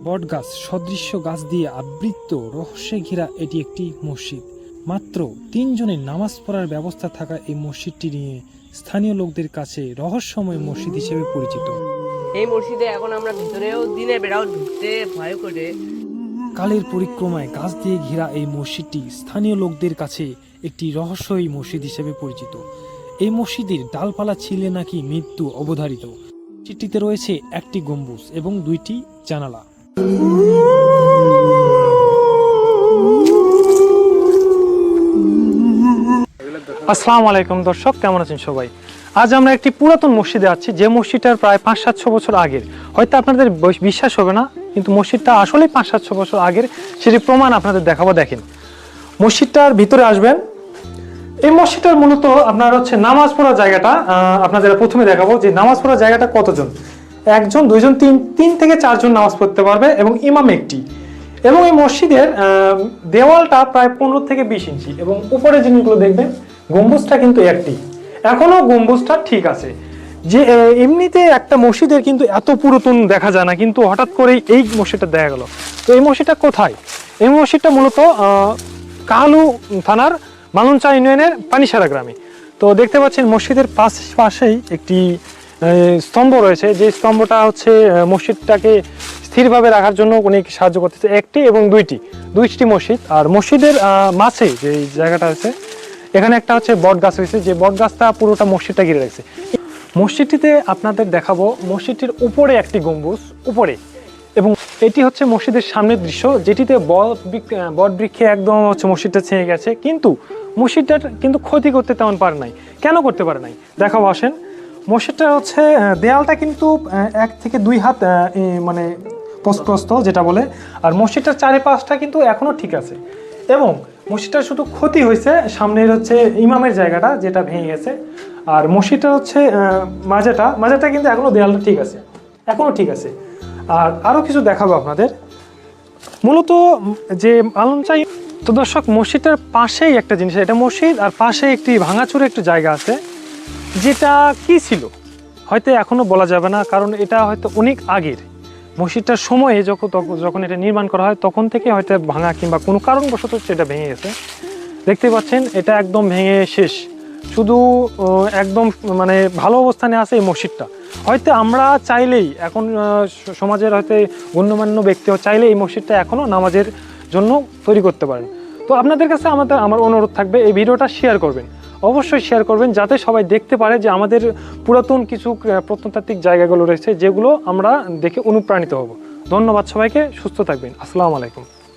বটগাছ সদৃশ্য গাছ দিয়ে আবৃত রহস্যে ঘেরা এটি একটি মসজিদ। মাত্র 3 জনের নামাজ পড়ার ব্যবস্থা থাকা এই মসজিদটি নিয়ে স্থানীয় লোকদের কাছে রহস্যময় মসজিদ হিসেবে পরিচিত। এই মসজিদে এখন আমরা ভিতরেও দিনে বেড়াও ঢুকতে ভয় করে। কালের পরিক্রমায় গাছ দিয়ে ঘেরা এই মসজিদটি স্থানীয় লোকদের কাছে একটি রহস্যময় মসজিদ হিসেবে পরিচিত। এই মসজিদের ডালপালা ছিলে নাকি মৃত্যু অবধারিত। মসজিদটিতে রয়েছে একটি গম্বুজ এবং 2টি জানালা। আসসালামু আলাইকুম দর্শক, কেমন আছেন সবাই? আজ আমরা একটি পুরাতন মসজিদে আছি, যে মসজিদটার প্রায় 500-700 বছর আগের। হয়তো আপনাদের বিশ্বাস হবে না, কিন্তু মসজিদটা আসলেই 500-700 বছর আগের, সেটি প্রমাণ আপনাদের দেখাবো। দেখেন, মসজিদটার ভিতরে আসবেন। এই মসজিদটার মূলত আপনার হচ্ছে নামাজ পড়ার জায়গাটা আপনাদের প্রথমে দেখাবো যে নামাজ পড়ার জায়গাটা কতজন। 1 জন 2 জন 3 থেকে 4 জন নামাজ পড়তে পারবে এবং ইমাম একটি। এবং এই মসজিদের দেওয়ালটা প্রায় 15 থেকে 20 ইঞ্চি এবং উপরে জিনিসগুলো দেখবেন গম্বুজটা কিন্তু একটি, এখনো গম্বুজটা ঠিক আছে। যে এমনিতে একটা মসজিদের কিন্তু এত পুরাতন দেখা যায় না, কিন্তু হঠাৎ করেই এই মসজিদটা দেখা গেল। তো এই মসজিদটা কোথায়? এই মসজিদটা মূলত কাহালু থানার মালঞ্চা ইউনিয়নের পানিসারা গ্রামে। তো দেখতে পাচ্ছেন মসজিদের পাশেই একটি স্তম্ভ রয়েছে, যে স্তম্ভটা হচ্ছে মসজিদটাকে স্থিরভাবে রাখার জন্য অনেক সাহায্য করতেছে। একটি এবং দুইটি মসজিদ। আর মসজিদের মাঝে যে জায়গাটা আছে, এখানে একটা হচ্ছে বট গাছ হয়েছে, যে বট গাছটা পুরোটা মসজিদটা ঘিরে রাখছে। মসজিদটিতে আপনাদের দেখাবো মসজিদটির উপরে একটি গম্বুজ উপরে, এবং এটি হচ্ছে মসজিদের সামনের দৃশ্য, যেটিতে বট বৃক্ষে একদম হচ্ছে মসজিদটা ছেয়ে গেছে, কিন্তু মসজিদটার কিন্তু ক্ষতি করতে তেমন পারে নাই। কেন করতে পারে নাই দেখাবো, আসেন। মসজিদটা হচ্ছে দেয়ালটা কিন্তু 1 থেকে 2 হাত মানে প্রস্থ যেটা বলে, আর মসজিদটার চারিপাশটা কিন্তু এখনো ঠিক আছে। এবং মসজিদটার শুধু ক্ষতি হয়েছে সামনের হচ্ছে ইমামের জায়গাটা, যেটা ভেঙে গেছে। আর মসজিদটা হচ্ছে মাজাটা কিন্তু এখনো দেয়ালটা ঠিক আছে, এখনো ঠিক আছে। আর আরো কিছু দেখাবো আপনাদের, মূলত যে আলমচাই। তো দর্শক, মসজিদটার পাশেই একটা জিনিস, এটা মসজিদ আর পাশে একটি ভাঙাচুরে একটু জায়গা আছে, যেটা কি ছিল হয়তো এখনো বলা যাবে না, কারণ এটা হয়তো অনেক আগের। মসজিদটার সময়ে যখন এটা নির্মাণ করা হয় তখন থেকে হয়তো ভাঙা কিংবা কোনো কারণবশত সেটা ভেঙে গেছে। দেখতে পাচ্ছেন এটা একদম ভেঙে শেষ, শুধু একদম মানে ভালো অবস্থানে আছে এই মসজিদটা। হয়তো আমরা চাইলেই এখন সমাজের হয়তো গণ্যমান্য ব্যক্তিও চাইলে এই মসজিদটা এখনও নামাজের জন্য তৈরি করতে পারেন। তো আপনাদের কাছে আমার অনুরোধ থাকবে, এই ভিডিওটা শেয়ার করবেন, অবশ্যই শেয়ার করবেন, যাতে সবাই দেখতে পারে যে আমাদের পুরাতন কিছু প্রত্নতাত্ত্বিক জায়গাগুলো রয়েছে, যেগুলো আমরা দেখে অনুপ্রাণিত হব। ধন্যবাদ সবাইকে, সুস্থ থাকবেন। আসসালামু আলাইকুম।